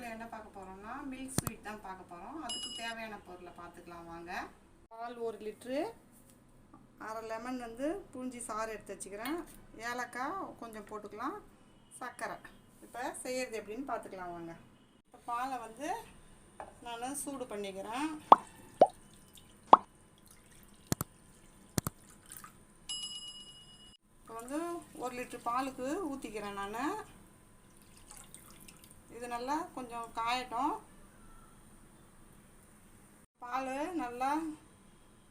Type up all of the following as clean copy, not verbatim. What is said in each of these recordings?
வீடியோவில் என்ன பார்க்க போகிறோம்னா மில்க் ஸ்வீட் தான் பார்க்க போகிறோம். அதுக்கு தேவையான பொருளை பார்த்துக்கலாம் வாங்க. பால் 1 லிட்ரு, அரை லெமன் வந்து புழிஞ்சி சாறு எடுத்து வச்சுக்கிறேன். ஏலக்காய் கொஞ்சம் போட்டுக்கலாம், சர்க்கரை. இப்போ செய்கிறது எப்படின்னு பார்த்துக்கலாம் வாங்க. இப்போ பாலை வந்து நான் சூடு பண்ணிக்கிறேன். இப்போ வந்து 1 லிட்ரு பாலுக்கு ஊற்றிக்கிறேன் நான். இது நல்லா கொஞ்சம் காயட்டும். பால் நல்லா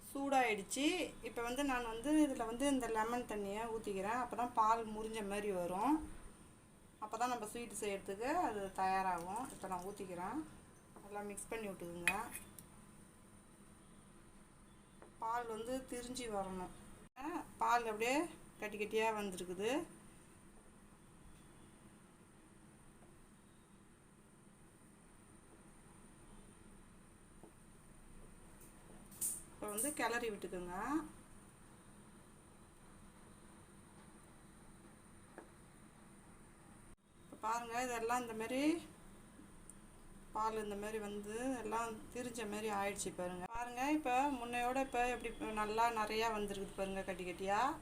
சூடாயிடுச்சு. இப்போ வந்து நான் வந்து இதில் வந்து இந்த லெமன் தண்ணியை ஊற்றிக்கிறேன். அப்போ தான் பால் முறிஞ்ச மாதிரி வரும். அப்போ தான் நம்ம ஸ்வீட் செய்கிறதுக்கு அது தயாராகும். இப்போ நான் ஊற்றிக்கிறேன். நல்லா மிக்ஸ் பண்ணி விட்டுக்குங்க. பால் வந்து திரிஞ்சு வரணும். பால் அப்படியே கட்டி கட்டியாக வந்துருக்குது. இப்போ வந்து கிளறி விட்டுக்குங்க. இப்போ பாருங்கள், இதெல்லாம் இந்தமாரி பால் இந்தமாரி வந்து எல்லாம் திரிஞ்ச மாரி ஆயிடுச்சு பாருங்கள். இப்போ முன்னையோட இப்போ எப்படி நல்லா நிறையா வந்துருக்குது பாருங்கள், கட்டி கட்டியாக.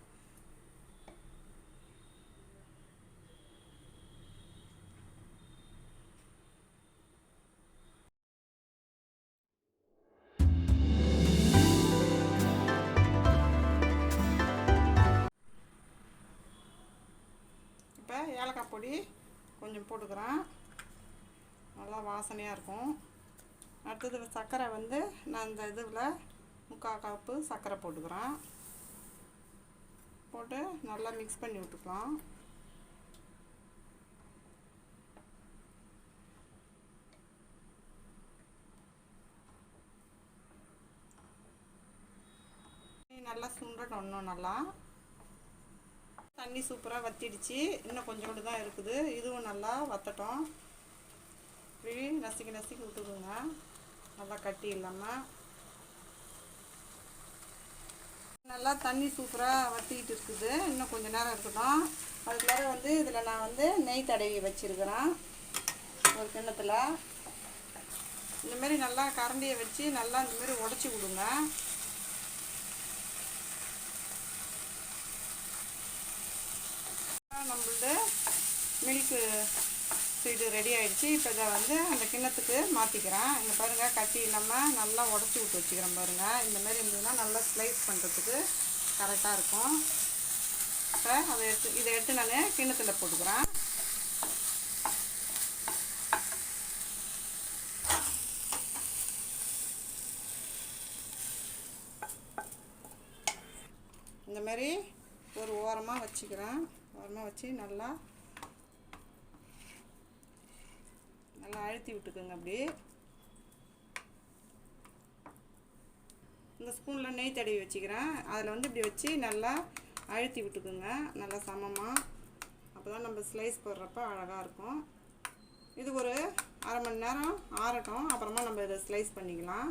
ஏலக்காய் பொடி கொஞ்சம் போட்டுக்கிறேன், நல்லா வாசனையாக இருக்கும். அடுத்தது சர்க்கரை வந்து நான் இந்த இதில் 3/4 கப்பு சர்க்கரை போட்டுக்கிறேன். போட்டு நல்லா மிக்ஸ் பண்ணி விட்டுக்கலாம். நல்லா சுண்டட்டும். இன்னும் நல்லா தண்ணி சூப்பராக வத்திடுச்சு. இன்னும் கொஞ்சோண்டு தான் இருக்குது. இதுவும் நல்லா வத்தட்டும். இப்படி நசுக்கி நசுக்கி விட்டுக்குங்க, நல்லா கட்டி இல்லாமல். நல்லா தண்ணி சூப்பராக வத்திக்கிட்டு இருக்குது. இன்னும் கொஞ்சம் நேரம் இருக்கட்டும். அதுக்குள்ளார வந்து இதில் நான் வந்து நெய் தடவி வச்சுருக்கிறேன் ஒரு கிண்ணத்தில். இந்தமாரி நல்லா கரண்டியை வச்சு நல்லா இந்தமாரி உடச்சி விடுங்க. நம்மளது மில்க்கு ஸ்வீட்டு ரெடி ஆகிடுச்சு. இப்போ இதை வந்து அந்த கிண்ணத்துக்கு மாற்றிக்கிறேன். இங்கே பாருங்கள், கட்டி இல்லாமல் நல்லா உடச்சி விட்டு வச்சுக்கிறேன் பாருங்கள். இந்தமாரி இருந்ததுன்னா நல்லா ஸ்லைஸ் பண்ணுறதுக்கு கரெக்டாக இருக்கும். இப்போ இதை எடுத்து நான் கிண்ணத்தில் போட்டுக்கிறேன். இந்தமாரி ஒரு ஓரமாக வச்சுக்கிறேன். ஓரமாக வச்சு நல்லா அழுத்தி விட்டுக்குங்க. அப்படி இந்த ஸ்பூனில் நெய் தடவி வச்சுக்கிறேன். அதில் வந்து இப்படி வச்சு நல்லா அழுத்தி விட்டுக்குங்க, நல்லா சமமாக. அப்போ தான் நம்ம ஸ்லைஸ் போடுறப்ப அழகாக இருக்கும். இது ஒரு அரை மணி நேரம் ஆறட்டும். அப்புறமா நம்ம இதை ஸ்லைஸ் பண்ணிக்கலாம்.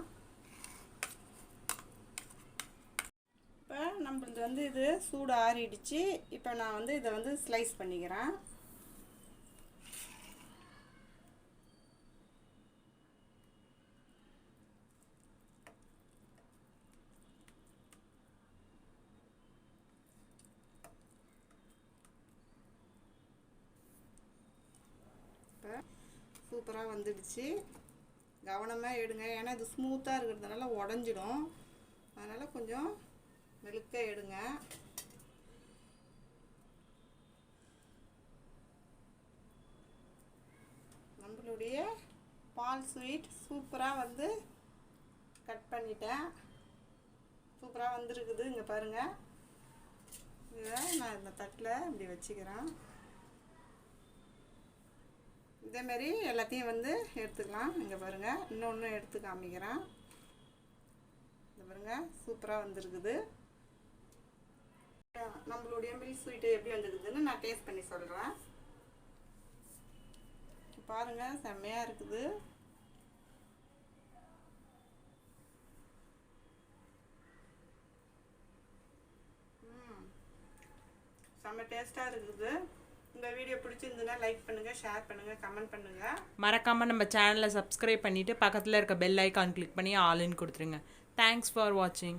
இப்போ நம்மளது வந்து இது சூடு ஆறிடுச்சு. இப்போ நான் வந்து இதை வந்து ஸ்லைஸ் பண்ணிக்கிறேன். இப்போ சூப்பராக வந்துடுச்சு. கவனமாக எடுங்க, ஏன்னா இது ஸ்மூத்தாக இருக்கிறதுனால உடஞ்சிடும். அதனால் கொஞ்சம் மெழுக்க எடுங்க. நம்மளுடைய பால் ஸ்வீட் சூப்பராக வந்து கட் பண்ணிட்டேன். சூப்பராக வந்துருக்குது. இங்கே பாருங்கள், இதை நான் இந்த தட்டில் இப்படி வச்சுக்கிறேன். இதேமாரி எல்லாத்தையும் வந்து எடுத்துக்கலாம். இங்கே பாருங்கள், இன்னொன்று எடுத்து காமிக்கிறேன். இந்த பாருங்கள், சூப்பராக வந்துருக்குது. நம்மளுடைய மில்க் ஸ்வீட்டு எப்படி வந்துருக்குதுன்னு நான் டேஸ்ட் பண்ணி சொல்கிறேன். பாருங்கள், செம்மையாக இருக்குது. செம்ம டேஸ்ட்டாக இருக்குது. உங்கள் வீடியோ பிடிச்சிருந்துன்னா லைக் பண்ணுங்கள், ஷேர் பண்ணுங்கள், கமெண்ட் பண்ணுங்கள். மறக்காமல் நம்ம சேனலை சப்ஸ்கிரைப் பண்ணிவிட்டு பக்கத்தில் இருக்க பெல் ஐக்கான் கிளிக் பண்ணி ஆல்னு கொடுத்துருங்க. தேங்க்ஸ் ஃபார் வாட்சிங்.